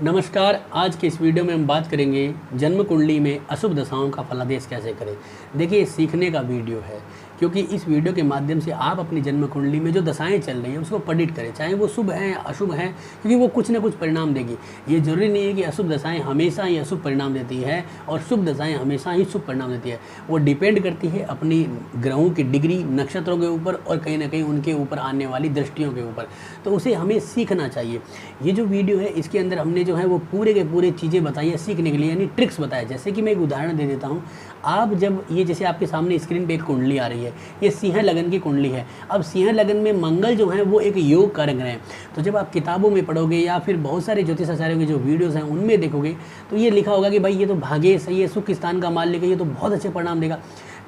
नमस्कार। आज के इस वीडियो में हम बात करेंगे जन्म कुंडली में अशुभ दशाओं का फलादेश कैसे करें। देखिए, सीखने का वीडियो है, क्योंकि इस वीडियो के माध्यम से आप अपनी जन्म कुंडली में जो दशाएं चल रही हैं उसको प्रेडिक्ट करें, चाहे वो शुभ हैं या अशुभ हैं, क्योंकि वो कुछ ना कुछ परिणाम देगी। ये जरूरी नहीं है कि अशुभ दशाएं हमेशा ही अशुभ परिणाम देती है और शुभ दशाएं हमेशा ही शुभ परिणाम देती है। वो डिपेंड करती है अपनी ग्रहों की डिग्री, नक्षत्रों के ऊपर और कहीं ना कहीं उनके ऊपर आने वाली दृष्टियों के ऊपर। तो उसे हमें सीखना चाहिए। ये जो वीडियो है इसके अंदर हमने जो है वो पूरे के पूरे चीज़ें बताई है सीखने के लिए, यानी ट्रिक्स बताया। जैसे कि मैं एक उदाहरण दे देता हूँ। आप जब ये जैसे आपके सामने स्क्रीन पे एक कुंडली आ रही है, ये सिंह लगन की कुंडली है। अब सिंह लगन में मंगल जो है वो एक योग कारक ग्रह है। तो जब आप किताबों में पढ़ोगे या फिर बहुत सारे ज्योतिषाचार्यों के जो वीडियोस हैं उनमें देखोगे तो ये लिखा होगा कि भाई ये तो भाग्य सही है, सुख स्थान का मालिक है, ये तो बहुत अच्छे परिणाम देगा।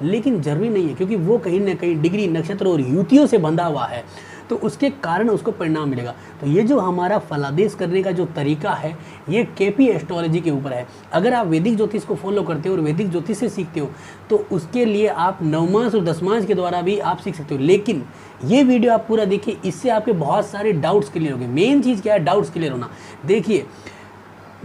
लेकिन जरूरी नहीं है, क्योंकि वो कहीं ना कहीं डिग्री, नक्षत्र और युतियों से बंधा हुआ है, तो उसके कारण उसको परिणाम मिलेगा। तो ये जो हमारा फलादेश करने का जो तरीका है ये केपी एस्ट्रोलॉजी के ऊपर है। अगर आप वैदिक ज्योतिष को फॉलो करते हो और वैदिक ज्योतिष से सीखते हो तो उसके लिए आप नवमास और दसमास के द्वारा भी आप सीख सकते हो। लेकिन ये वीडियो आप पूरा देखिए, इससे आपके बहुत सारे डाउट्स क्लियर होंगे। मेन चीज़ क्या है? डाउट्स क्लियर होना। देखिए,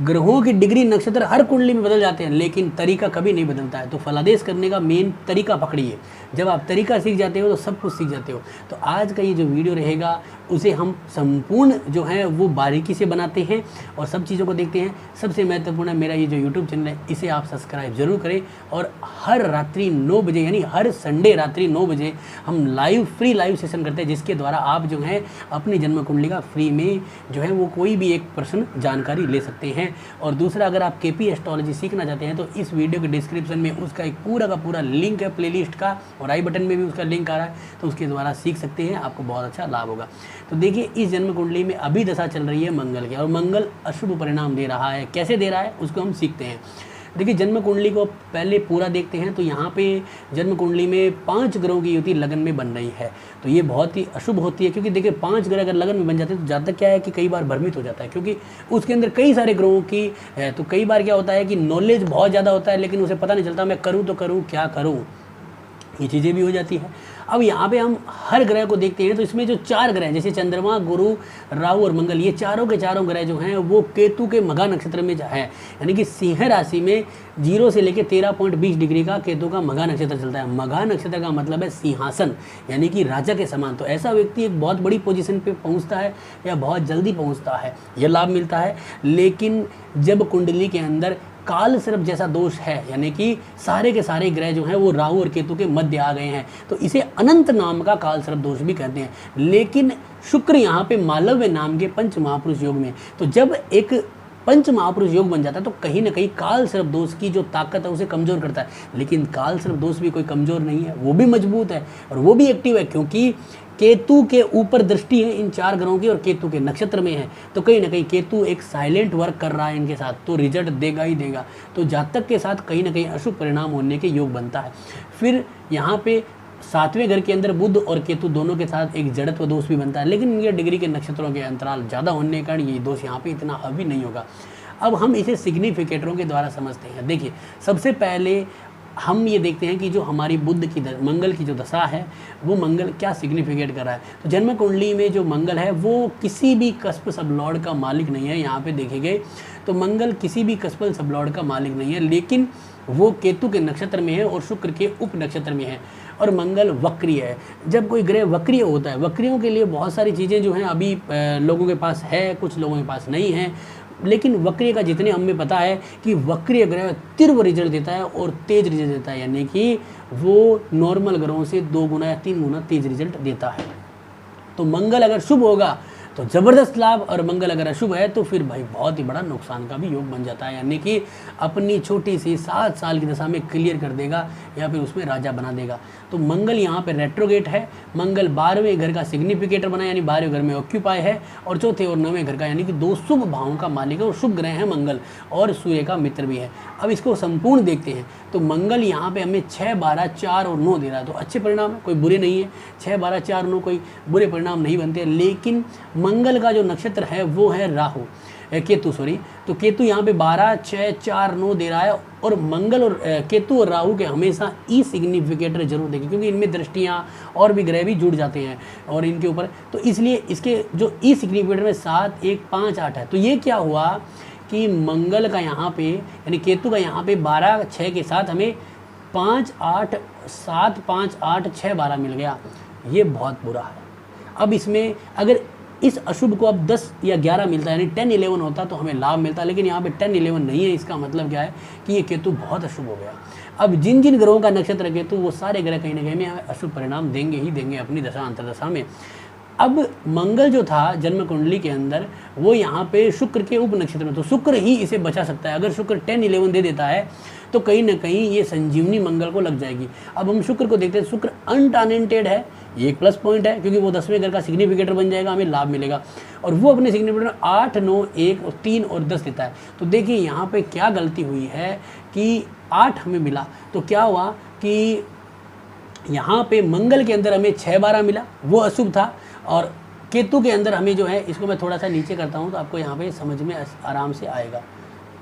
ग्रहों की डिग्री, नक्षत्र हर कुंडली में बदल जाते हैं, लेकिन तरीका कभी नहीं बदलता है। तो फलादेश करने का मेन तरीका पकड़िए। जब आप तरीका सीख जाते हो तो सब कुछ सीख जाते हो। तो आज का ये जो वीडियो रहेगा उसे हम संपूर्ण जो है वो बारीकी से बनाते हैं और सब चीज़ों को देखते हैं। सबसे महत्वपूर्ण है मेरा ये जो यूट्यूब चैनल है इसे आप सब्सक्राइब जरूर करें। और हर रात्रि 9 बजे यानी हर संडे रात्रि 9 बजे हम फ्री लाइव सेशन करते हैं, जिसके द्वारा आप जो है अपनी जन्म कुंडली का फ्री में जो है वो कोई भी एक पर्सन जानकारी ले सकते हैं। और दूसरा, अगर आप केपी एस्ट्रोलॉजी सीखना चाहते हैं तो इस वीडियो के डिस्क्रिप्शन में उसका एक पूरा का पूरा लिंक है प्लेलिस्ट का, और आई बटन में भी उसका लिंक आ रहा है, तो उसके द्वारा सीख सकते हैं। आपको बहुत अच्छा लाभ होगा। तो देखिए, इस जन्म कुंडली में अभी दशा चल रही है मंगल की, और मंगल अशुभ परिणाम दे रहा है। कैसे दे रहा है उसको हम सीखते हैं। देखिए, जन्म कुंडली को पहले पूरा देखते हैं। तो यहाँ पे जन्म कुंडली में 5 ग्रहों की युति लगन में बन रही है, तो ये बहुत ही अशुभ होती है। क्योंकि देखिए, 5 ग्रह अगर लगन में बन जाते हैं तो ज़्यादा क्या है कि कई बार भ्रमित हो जाता है, क्योंकि उसके अंदर कई सारे ग्रहों की है। तो कई बार क्या होता है कि नॉलेज बहुत ज़्यादा होता है, लेकिन उसे पता नहीं चलता मैं करूँ तो करूँ क्या करूँ, ये चीज़ें भी हो जाती है। अब यहाँ पे हम हर ग्रह को देखते हैं। तो इसमें जो 4 ग्रह जैसे चंद्रमा, गुरु, राहु और मंगल, ये चारों के चारों ग्रह जो हैं वो केतु के मघा नक्षत्र में है। यानी कि सिंह राशि में 0 से लेकर 13.20 डिग्री का केतु का मघा नक्षत्र चलता है। मघा नक्षत्र का मतलब है सिंहासन, यानी कि राजा के समान। तो ऐसा व्यक्ति एक बहुत बड़ी पोजीशन पे पहुँचता है या बहुत जल्दी पहुँचता है, यह लाभ मिलता है। लेकिन जब कुंडली के अंदर काल सर्प जैसा दोष है, यानी कि सारे के सारे ग्रह जो हैं वो राहु और केतु के मध्य आ गए हैं, तो इसे अनंत नाम का काल सर्प दोष भी कहते हैं। लेकिन शुक्र यहाँ पे मालव्य नाम के पंच महापुरुष योग में, तो जब एक पंच महापुरुष योग बन जाता है तो कहीं ना कहीं काल सर्प दोष की जो ताकत है उसे कमजोर करता है। लेकिन काल सर्प दोष भी कोई कमजोर नहीं है, वो भी मजबूत है और वो भी एक्टिव है, क्योंकि केतु के ऊपर दृष्टि है इन 4 ग्रहों की और केतु के नक्षत्र में है। तो कहीं ना कहीं केतु एक साइलेंट वर्क कर रहा है इनके साथ, तो रिजल्ट देगा ही देगा। तो जातक के साथ कहीं ना कहीं अशुभ परिणाम होने के योग बनता है। फिर यहाँ पे 7वें घर के अंदर बुध और केतु दोनों के साथ एक जड़त्व दोष भी बनता है, लेकिन इनके डिग्री के नक्षत्रों के अंतराल ज़्यादा होने के कारण ये दोष यहाँ पे इतना हावी नहीं होगा। अब हम इसे सिग्निफिकेटरों के द्वारा समझते हैं। देखिए, सबसे पहले हम ये देखते हैं कि जो हमारी बुध की मंगल की जो दशा है वो मंगल क्या सिग्निफिकेट कर रहा है। तो जन्म कुंडली में जो मंगल है वो किसी भी कस्प सबलॉर्ड का मालिक नहीं है। यहाँ पे देखे गए तो मंगल किसी भी कस्पल सबलॉर्ड का मालिक नहीं है, लेकिन वो केतु के नक्षत्र में है और शुक्र के उप नक्षत्र में है, और मंगल वक्रीय है। जब कोई ग्रह वक्रीय होता है, वक्रियों के लिए बहुत सारी चीज़ें जो हैं अभी लोगों के पास है, कुछ लोगों के पास नहीं है। लेकिन वक्रीय का जितने हमें पता है कि वक्रीय ग्रह तीव्र रिजल्ट देता है और तेज रिजल्ट देता है, यानी कि वो नॉर्मल ग्रहों से 2 गुना या 3 गुना तेज रिजल्ट देता है। तो मंगल अगर शुभ होगा तो ज़बरदस्त लाभ, और मंगल अगर अशुभ है तो फिर भाई बहुत ही बड़ा नुकसान का भी योग बन जाता है, यानी कि अपनी छोटी सी 7 साल की दशा में क्लियर कर देगा या फिर उसमें राजा बना देगा। तो मंगल यहाँ पे रेट्रोगेट है। मंगल 12वें घर का सिग्निफिकेटर बना, यानी 12वें घर में ऑक्यूपाई है, और चौथे और 9वें घर का, यानी कि 2 शुभ भावों का मालिक है और शुभ ग्रह है मंगल, और सूर्य का मित्र भी है। अब इसको संपूर्ण देखते हैं तो मंगल यहाँ पे हमें 6, 12, 4 और 9 दे रहा है, तो अच्छे परिणाम है, कोई बुरे नहीं है। 6, 12, 4, 9 कोई बुरे परिणाम नहीं बनते। लेकिन मंगल का जो नक्षत्र है वो है राहु, केतु सॉरी। तो केतु यहाँ पे 12, 6, 4, 9 दे रहा है, और मंगल और केतु और राहु के हमेशा ई सिग्निफिकेटर जरूर देखें, क्योंकि इनमें दृष्टियाँ और भी ग्रह भी जुड़ जाते हैं और इनके ऊपर। तो इसलिए इसके जो ई सिग्निफिकेटर में 7, 1, 5, 8 है। तो ये क्या हुआ कि मंगल का यहाँ पे यानी केतु का यहाँ पे 12 6 के साथ हमें 5 8 7 5 8 6 12 मिल गया, ये बहुत बुरा है। अब इसमें अगर इस अशुभ को अब 10 या 11 मिलता है यानी 10 11 होता तो हमें लाभ मिलता, लेकिन यहाँ पे 10 11 नहीं है। इसका मतलब क्या है कि ये केतु बहुत अशुभ हो गया। अब जिन जिन ग्रहों का नक्षत्र केतु, वो सारे ग्रह कहीं ना कहीं में हमें अशुभ परिणाम देंगे ही देंगे अपनी दशा अंतर्दशा में। अब मंगल जो था जन्म कुंडली के अंदर वो यहाँ पे शुक्र के उप नक्षत्र में, तो शुक्र ही इसे बचा सकता है। अगर शुक्र 10 11 दे देता है तो कहीं ना कहीं ये संजीवनी मंगल को लग जाएगी। अब हम शुक्र को देखते हैं, शुक्र अनटैलेंटेड है, ये एक प्लस पॉइंट है क्योंकि वो 10वें घर का सिग्निफिकेटर बन जाएगा, हमें लाभ मिलेगा। और वो अपने सिग्निफिकेटर 8 9 1 और 3 और 10 देता है। तो देखिए यहाँ पे क्या गलती हुई है कि 8 हमें मिला, तो क्या हुआ कि यहाँ पे मंगल के अंदर हमें 6 12 मिला, वो अशुभ था। और केतु के अंदर हमें जो है, इसको मैं थोड़ा सा नीचे करता हूँ तो आपको यहाँ पे समझ में आराम से आएगा।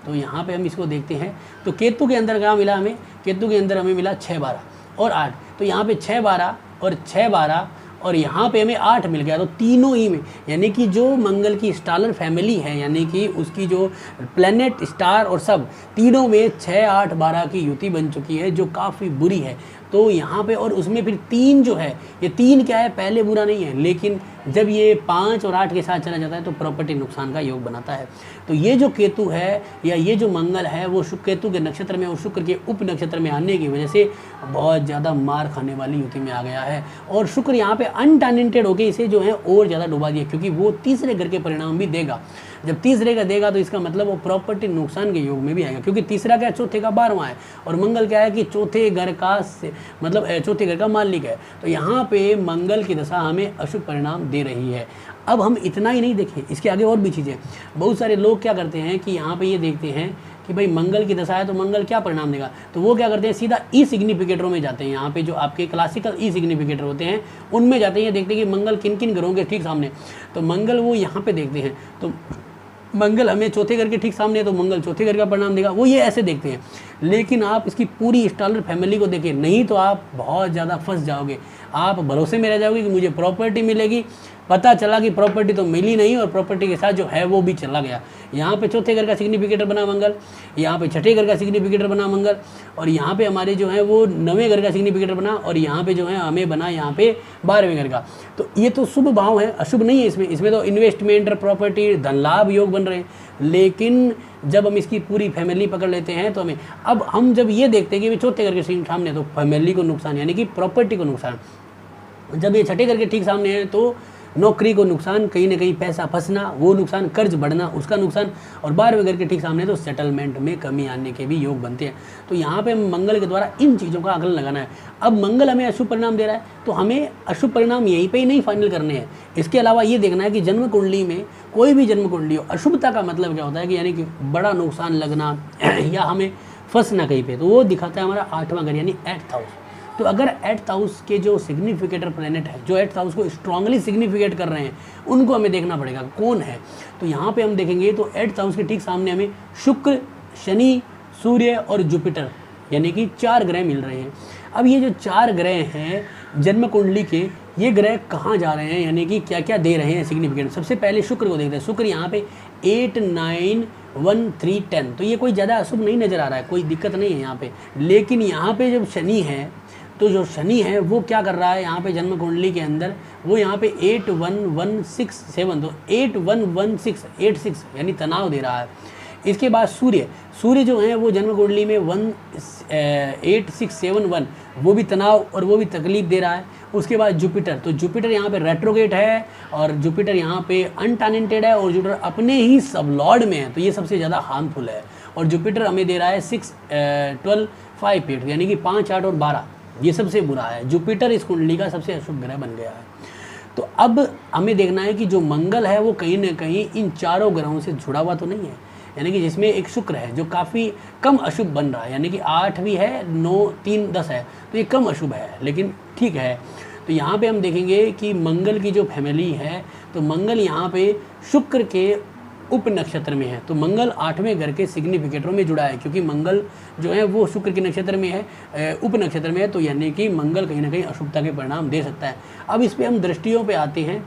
तो यहाँ पे हम इसको देखते हैं, तो केतु के अंदर क्या मिला हमें, केतु के अंदर हमें मिला 6 12 और 8। तो यहाँ पे 6 12 और 6 12 और यहाँ पे हमें 8 मिल गया। तो तीनों ही में यानी कि जो मंगल की स्टारर फैमिली है, यानी कि उसकी जो प्लैनेट स्टार और सब तीनों में 6 8 12 की युति बन चुकी है, जो काफ़ी बुरी है। तो यहाँ पे और उसमें फिर 3 जो है, ये 3 क्या है, पहले बुरा नहीं है, लेकिन जब ये 5 और 8 के साथ चला जाता है तो प्रॉपर्टी नुकसान का योग बनाता है। तो ये जो केतु है या ये जो मंगल है वो केतु के नक्षत्र में और शुक्र के उप नक्षत्र में आने की वजह से बहुत ज़्यादा मार खाने वाली युति में आ गया है। और शुक्र यहाँ पे अनटैलेंटेड होकर इसे जो है और ज़्यादा डुबा दिया, क्योंकि वो तीसरे घर के परिणाम भी देगा। जब तीसरे का देगा तो इसका मतलब वो प्रॉपर्टी नुकसान के योग में भी आएगा, क्योंकि तीसरा क्या, चौथे का 12वां है, और मंगल क्या है कि चौथे घर का मतलब चौथे घर का मालिक है। तो यहाँ पे मंगल की दशा हमें अशुभ परिणाम दे रही है। अब हम इतना ही नहीं देखें, इसके आगे और भी चीज़ें। बहुत सारे लोग क्या करते हैं कि यहाँ पे ये देखते हैं कि भाई मंगल की दशा है तो मंगल क्या परिणाम देगा, तो वो क्या करते हैं, सीधा ई सिग्निफिकेटरों में जाते हैं। यहाँ पे जो आपके क्लासिकल ई सिग्निफिकेटर होते हैं उनमें जाते हैं, देखते हैं कि मंगल किन किन ग्रहों के ठीक सामने, तो मंगल वो यहाँ पे देखते हैं। तो मंगल हमें चौथे घर के ठीक सामने है तो मंगल चौथे घर का परिणाम देगा, वो ये ऐसे देखते हैं। लेकिन आप इसकी पूरी स्टारर फैमिली को देखें, नहीं तो आप बहुत ज़्यादा फंस जाओगे। आप भरोसे में रह जाओगे कि मुझे प्रॉपर्टी मिलेगी, पता चला कि प्रॉपर्टी तो मिली नहीं और प्रॉपर्टी के साथ जो है वो भी चला गया। यहाँ पे चौथे घर का सिग्निफिकेटर बना मंगल, यहाँ पे छठे घर का सिग्निफिकेटर बना मंगल, और यहाँ पे हमारे जो है वो 9वें घर का सिग्निफिकेटर बना, और यहाँ पे जो है हमें बना यहाँ पे 12वें घर का। तो ये तो शुभ भाव है, अशुभ नहीं है इसमें तो इन्वेस्टमेंट, प्रॉपर्टी, धन लाभ योग बन रहे हैं। लेकिन जब हम इसकी पूरी फैमिली पकड़ लेते हैं तो हमें, अब हम जब ये देखते हैं कि चौथे घर के सामने तो फैमिली को नुकसान यानी कि प्रॉपर्टी को नुकसान, जब ये छठे घर के ठीक सामने है तो नौकरी को नुकसान, कहीं ना कहीं पैसा फंसना वो नुकसान, कर्ज बढ़ना उसका नुकसान, और 12वें घर के ठीक सामने तो सेटलमेंट में कमी आने के भी योग बनते हैं। तो यहाँ पे मंगल के द्वारा इन चीज़ों का आकलन लगाना है। अब मंगल हमें अशुभ परिणाम दे रहा है तो हमें अशुभ परिणाम यहीं पे ही नहीं फाइनल करने हैं, इसके अलावा ये देखना है कि जन्म कुंडली में कोई भी जन्म कुंडली हो, अशुभता का मतलब क्या होता है कि यानी कि बड़ा नुकसान लगना या हमें फंसना कहीं पे, तो वो दिखाता है हमारा 8वां घर यानी 8th हाउस। तो अगर 8th हाउस के जो सिग्निफिकेटर प्लैनेट है, जो 8th हाउस को स्ट्रांगली सिग्निफिकेट कर रहे हैं, उनको हमें देखना पड़ेगा कौन है। तो यहाँ पे हम देखेंगे तो 8th हाउस के ठीक सामने हमें शुक्र, शनि, सूर्य और जुपिटर यानी कि 4 ग्रह मिल रहे हैं। अब ये जो 4 ग्रह हैं जन्म कुंडली के, ये ग्रह कहाँ जा रहे हैं यानी कि क्या क्या दे रहे हैं सिग्निफिकेट। सबसे पहले शुक्र को देखते हैं। शुक्र यहाँ पे 8 9 1 3 10, तो ये कोई ज़्यादा अशुभ नहीं नज़र आ रहा है, कोई दिक्कत नहीं है यहाँ पे। लेकिन यहाँ पे जब शनि है तो जो शनि है वो क्या कर रहा है यहाँ पे जन्म कुंडली के अंदर, वो यहाँ पे 8 1 1 6 7, तो 8 1 1 6 8 6 यानी तनाव दे रहा है। इसके बाद सूर्य जो है वो जन्म कुंडली में 8 6 7 1, वो भी तनाव और वो भी तकलीफ दे रहा है। उसके बाद जुपिटर, तो जुपिटर यहाँ पे रेट्रोगेट है और जुपिटर यहाँ पे अनटैलेंटेड है और जुपिटर अपने ही सब लॉर्ड में है, तो ये सबसे ज़्यादा हार्मफुल है। और जुपिटर हमें दे रहा है 6 12 5 8 यानी कि 5 8 और 12, ये सबसे बुरा है। जुपिटर इस कुंडली का सबसे अशुभ ग्रह बन गया है। तो अब हमें देखना है कि जो मंगल है वो कहीं ना कहीं इन चारों ग्रहों से जुड़ा हुआ तो नहीं है, यानी कि जिसमें एक शुक्र है जो काफ़ी कम अशुभ बन रहा है, यानी कि 8 भी है, 9 3 10 है, तो ये कम अशुभ है लेकिन ठीक है। तो यहाँ पे हम देखेंगे कि मंगल की जो फैमिली है, तो मंगल यहाँ पे शुक्र के उप नक्षत्र में है, तो मंगल 8वें घर के सिग्निफिकेटरों में जुड़ा है, क्योंकि मंगल जो है वो शुक्र के नक्षत्र में है, उप नक्षत्र में है, तो यानी कि मंगल कहीं ना कहीं अशुभता के परिणाम दे सकता है। अब इस पर हम दृष्टियों पे आते हैं,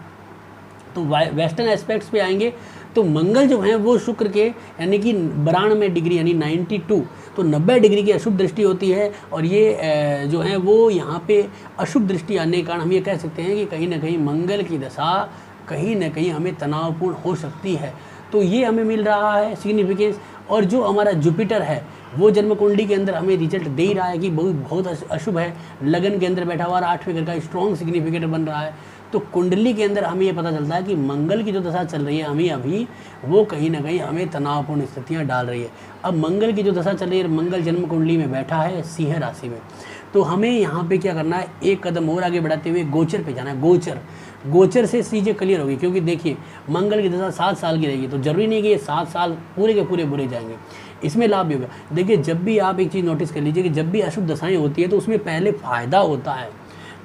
तो वेस्टर्न एस्पेक्ट्स पे आएंगे तो मंगल जो है वो शुक्र के यानी कि 92 डिग्री यानी 92, तो 90 डिग्री की अशुभ दृष्टि होती है। और ये जो है वो यहाँ पे अशुभ दृष्टि आने के कारण हम ये कह सकते हैं कि कहीं ना कहीं मंगल की दशा कहीं ना कहीं हमें तनावपूर्ण हो सकती है। तो ये हमें मिल रहा है सिग्निफिकेंस। और जो हमारा जुपिटर है वो जन्म कुंडली के अंदर हमें रिजल्ट दे ही रहा है कि बहुत अशुभ है, लगन के अंदर बैठा हुआ 8वें घर का स्ट्रॉन्ग सिग्निफिकेटर बन रहा है। तो कुंडली के अंदर हमें ये पता चलता है कि मंगल की जो दशा चल रही है हमें अभी वो कहीं ना कहीं हमें तनावपूर्ण स्थितियाँ डाल रही है। अब मंगल की जो दशा चल रही है, मंगल जन्म कुंडली में बैठा है सिंह राशि में, तो हमें यहाँ पे क्या करना है, एक कदम और आगे बढ़ाते हुए गोचर पे जाना है। गोचर से चीज़ें क्लियर होगी, क्योंकि देखिए मंगल की दशा 7 साल की रहेगी, तो जरूरी नहीं कि ये 7 साल पूरे के पूरे बुरे जाएंगे, इसमें लाभ भी होगा। देखिए जब भी आप एक चीज़ नोटिस कर लीजिए कि जब भी अशुभ दशाएं होती है तो उसमें पहले फ़ायदा होता है,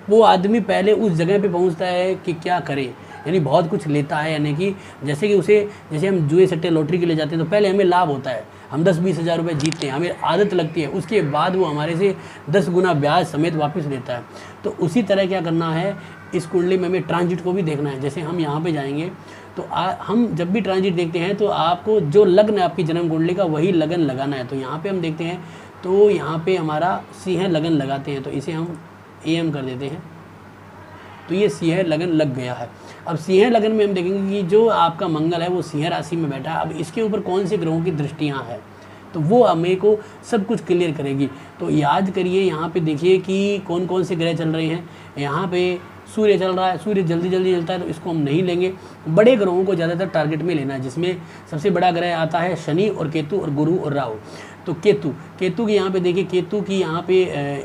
वो आदमी पहले उस जगह पे पहुंचता है कि क्या करे, यानी बहुत कुछ लेता है, यानी कि जैसे हम जुए सट्टे लॉटरी के लिए जाते हैं तो पहले हमें लाभ होता है, हम 10-20 हज़ार रुपये जीतते हैं, हमें आदत लगती है, उसके बाद वो हमारे से 10 गुना ब्याज समेत वापस देता है। तो उसी तरह क्या करना है, इस कुंडली में हमें ट्रांजिट को भी देखना है। जैसे हम यहाँ पे जाएंगे तो हम जब भी ट्रांजिट देखते हैं तो आपको जो लग्न है आपकी जन्म कुंडली का वही लगन लगाना है। तो यहाँ पे हम देखते हैं तो यहाँ पे हमारा सिंह लगन लगाते हैं, तो इसे हम AM कर देते हैं, तो ये सिंह लगन लग गया है। अब सिंह लगन में हम देखेंगे कि जो आपका मंगल है वो सिंह राशि में बैठा है। अब इसके ऊपर कौन से ग्रहों की दृष्टियाँ हैं तो वो हमें को सब कुछ क्लियर करेगी। तो याद करिए, यहाँ पे देखिए कि कौन कौन से ग्रह चल रहे हैं। यहाँ पे सूर्य चल रहा है, सूर्य जल्दी चलता है तो इसको हम नहीं लेंगे, बड़े ग्रहों को ज़्यादातर टारगेट में लेना है, जिसमें सबसे बड़ा ग्रह आता है शनि और केतु और गुरु और राहु। तो केतु की यहाँ पे देखिए, केतु की यहाँ पे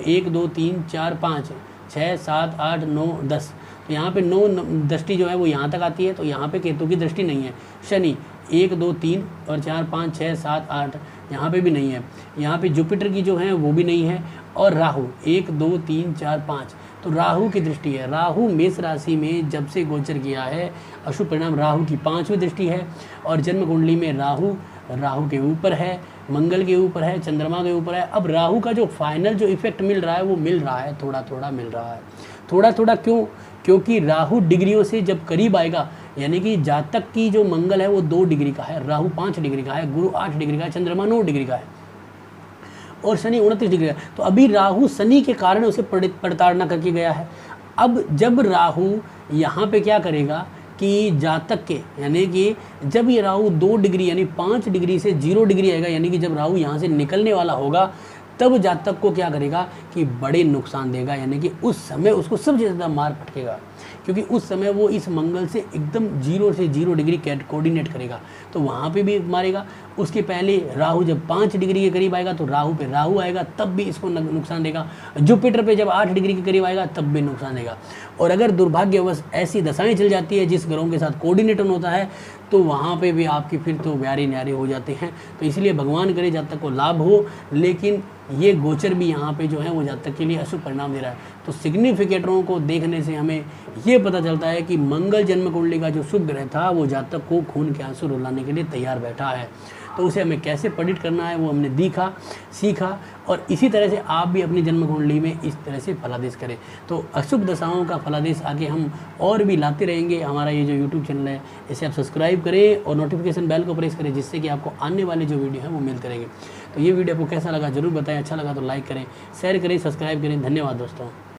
1 2 3 4 5 6 7 8 9 10, तो यहाँ पे 9 दृष्टि जो है वो यहाँ तक आती है, तो यहाँ पे केतु की दृष्टि नहीं है। शनि 1 2 3 और 4 5 6 7 8 यहाँ पे भी नहीं है। यहाँ पे जुपिटर की जो है वो भी नहीं है। और राहु 1 2 3 4 5, तो राहु की दृष्टि है। राहु मेष राशि में जब से गोचर किया है, अशुभ परिणाम राहु की 5वीं दृष्टि है। और जन्म कुंडली में राहु के ऊपर है, मंगल के ऊपर है, चंद्रमा के ऊपर है। अब राहु का जो फाइनल जो इफेक्ट मिल रहा है वो मिल रहा है, थोड़ा थोड़ा मिल रहा है, थोड़ा थोड़ा क्यों, क्योंकि राहु डिग्रियों से जब करीब आएगा, यानी कि जातक की जो मंगल है वो 2 डिग्री का है, राहु 5 डिग्री का है, गुरु 8 डिग्री का है, चंद्रमा 9 डिग्री का है और शनि 29 डिग्री का। तो अभी राहु शनि के कारण उसे प्रताड़ना करके गया है। अब जब राहु यहाँ पे क्या करेगा कि जातक के, यानी कि जब ये राहु 2 डिग्री यानी 5 डिग्री से 0 डिग्री आएगा, यानी कि जब राहु यहाँ से निकलने वाला होगा, तब जातक को क्या करेगा कि बड़े नुकसान देगा, यानी कि उस समय उसको सबसे ज़्यादा मार फटकेगा, क्योंकि उस समय वो इस मंगल से एकदम 0 से 0 डिग्री कोऑर्डिनेट करेगा, तो वहाँ पे भी मारेगा। उसके पहले राहु जब 5 डिग्री के करीब आएगा तो राहु पे राहु आएगा, तब भी इसको नुकसान देगा। जुपिटर पे जब 8 डिग्री के करीब आएगा तब भी नुकसान देगा। और अगर दुर्भाग्यवश ऐसी दशाएं चल जाती है जिस ग्रहों के साथ कोऑर्डिनेशन होता है, तो वहाँ पे भी आपकी फिर तो ब्यारे न्यारे हो जाते हैं। तो इसलिए भगवान करे जातक को लाभ हो, लेकिन ये गोचर भी यहाँ पे जो है वो जातक के लिए अशुभ परिणाम दे रहा है। तो सिग्निफिकेटरों को देखने से हमें ये पता चलता है कि मंगल जन्म कुंडली का जो शुभ ग्रह था वो जातक को खून के आंसू रुलाने के लिए तैयार बैठा है। तो उसे हमें कैसे प्रेडिक्ट करना है वो हमने सीखा। और इसी तरह से आप भी अपनी जन्म कुंडली में इस तरह से फलादेश करें। तो अशुभ दशाओं का फलादेश आगे हम और भी लाते रहेंगे। हमारा ये जो यूट्यूब चैनल है इसे आप सब्सक्राइब करें और नोटिफिकेशन बेल को प्रेस करें, जिससे कि आपको आने वाले जो वीडियो हैं वो मिलते रहेंगे। तो ये वीडियो आपको कैसा लगा जरूर बताएं, अच्छा लगा तो लाइक करें, शेयर करें, सब्सक्राइब करें। धन्यवाद दोस्तों।